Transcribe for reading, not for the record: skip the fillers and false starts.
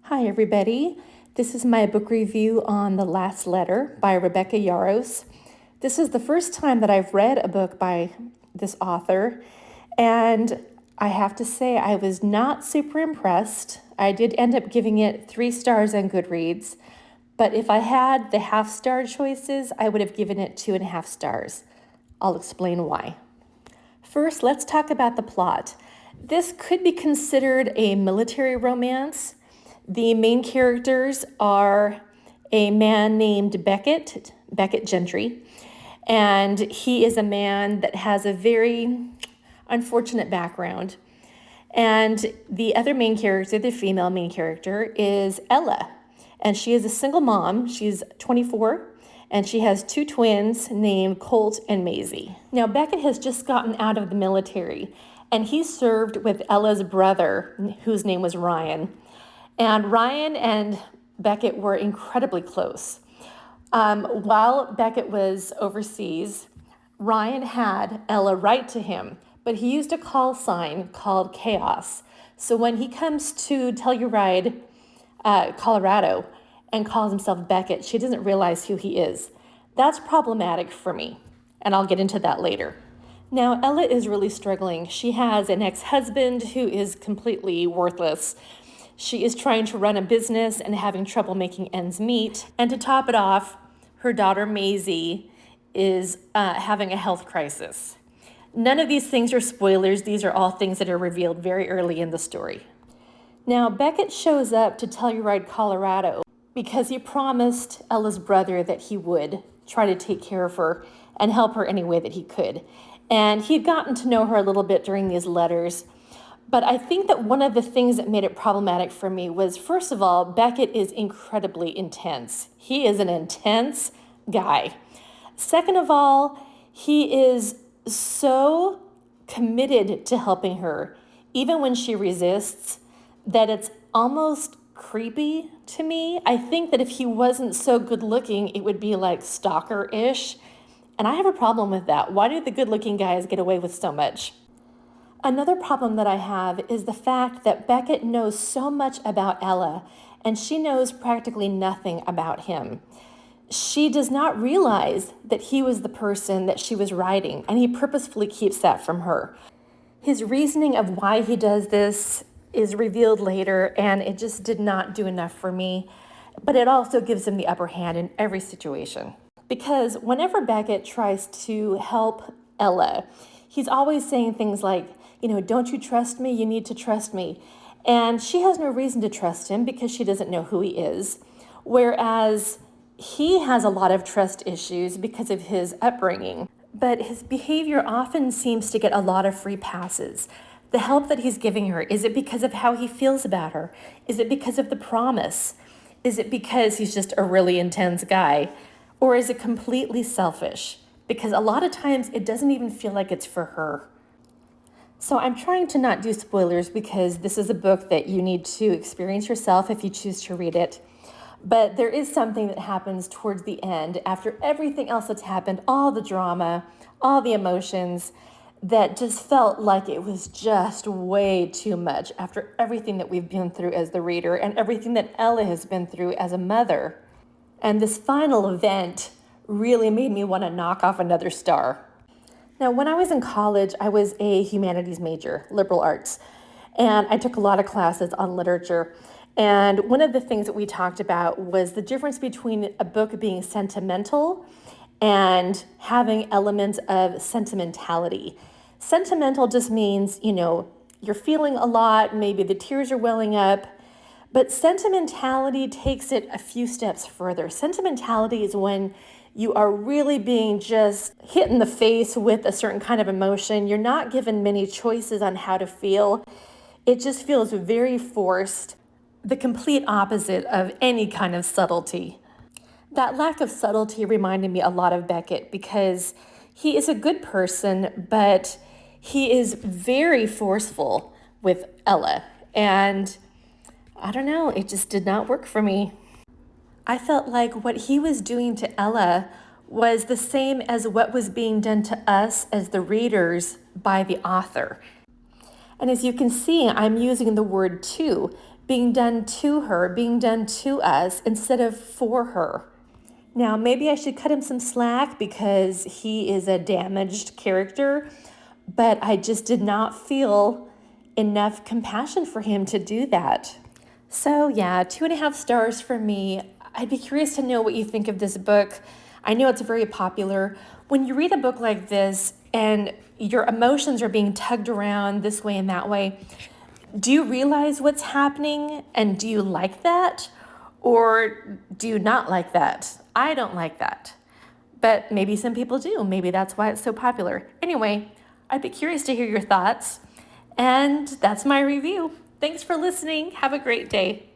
Hi, everybody. This is my book review on The Last Letter by Rebecca Yarros. This is the first time that I've read a book by this author, and I have to say I was not super impressed. I did end up giving it 3 stars on Goodreads, but if I had the half-star choices, I would have given it 2.5 stars. I'll explain why. First, let's talk about the plot. This could be considered a military romance. The main characters are a man named Beckett Gentry, and he is a man that has a very unfortunate background. And the other main character, the female main character, is Ella, and she is a single mom. She's 24, and she has 2 twins named Colt and Maisie. Now, Beckett has just gotten out of the military, and he served with Ella's brother, whose name was Ryan. And Ryan and Beckett were incredibly close. While Beckett was overseas, Ryan had Ella write to him, but he used a call sign called Chaos. So when he comes to Telluride, Colorado, and calls himself Beckett, she doesn't realize who he is. That's problematic for me, and I'll get into that later. Now, Ella is really struggling. She has an ex-husband who is completely worthless. She is trying to run a business and having trouble making ends meet. And to top it off, her daughter Maisie is having a health crisis. None of these things are spoilers. These are all things that are revealed very early in the story. Now, Beckett shows up to Telluride, Colorado, because he promised Ella's brother that he would try to take care of her and help her any way that he could. And he'd gotten to know her a little bit during these letters. But I think that one of the things that made it problematic for me was, first of all, Beckett is incredibly intense. He is an intense guy. Second of all, he is so committed to helping her, even when she resists, that it's almost creepy to me. I think that if he wasn't so good looking, it would be like stalker-ish. And I have a problem with that. Why do the good-looking guys get away with so much? Another problem that I have is the fact that Beckett knows so much about Ella, and she knows practically nothing about him. She does not realize that he was the person that she was writing, and he purposefully keeps that from her. His reasoning of why he does this is revealed later, and it just did not do enough for me, but it also gives him the upper hand in every situation. Because whenever Beckett tries to help Ella, he's always saying things like, don't you trust me? You need to trust me. And she has no reason to trust him because she doesn't know who he is. Whereas he has a lot of trust issues because of his upbringing. But his behavior often seems to get a lot of free passes. The help that he's giving her, is it because of how he feels about her? Is it because of the promise? Is it because he's just a really intense guy? Or is it completely selfish? Because a lot of times it doesn't even feel like it's for her. So I'm trying to not do spoilers because this is a book that you need to experience yourself if you choose to read it. But there is something that happens towards the end, after everything else that's happened, all the drama, all the emotions, that just felt like it was just way too much after everything that we've been through as the reader and everything that Ella has been through as a mother. And this final event really made me want to knock off another star. Now, when I was in college, I was a humanities major, liberal arts, and I took a lot of classes on literature. And one of the things that we talked about was the difference between a book being sentimental and having elements of sentimentality. Sentimental just means, you're feeling a lot, maybe the tears are welling up, but sentimentality takes it a few steps further. Sentimentality is when you are really being just hit in the face with a certain kind of emotion. You're not given many choices on how to feel. It just feels very forced, the complete opposite of any kind of subtlety. That lack of subtlety reminded me a lot of Beckett because he is a good person, but he is very forceful with Ella. And I don't know, it just did not work for me. I felt like what he was doing to Ella was the same as what was being done to us as the readers by the author. And as you can see, I'm using the word to being done to her, being done to us instead of for her. Now, maybe I should cut him some slack because he is a damaged character, but I just did not feel enough compassion for him to do that. So yeah, 2.5 stars for me. I'd be curious to know what you think of this book. I know it's very popular. When you read a book like this and your emotions are being tugged around this way and that way, do you realize what's happening and do you like that? Or do you not like that? I don't like that. But maybe some people do. Maybe that's why it's so popular. Anyway, I'd be curious to hear your thoughts. And that's my review. Thanks for listening. Have a great day.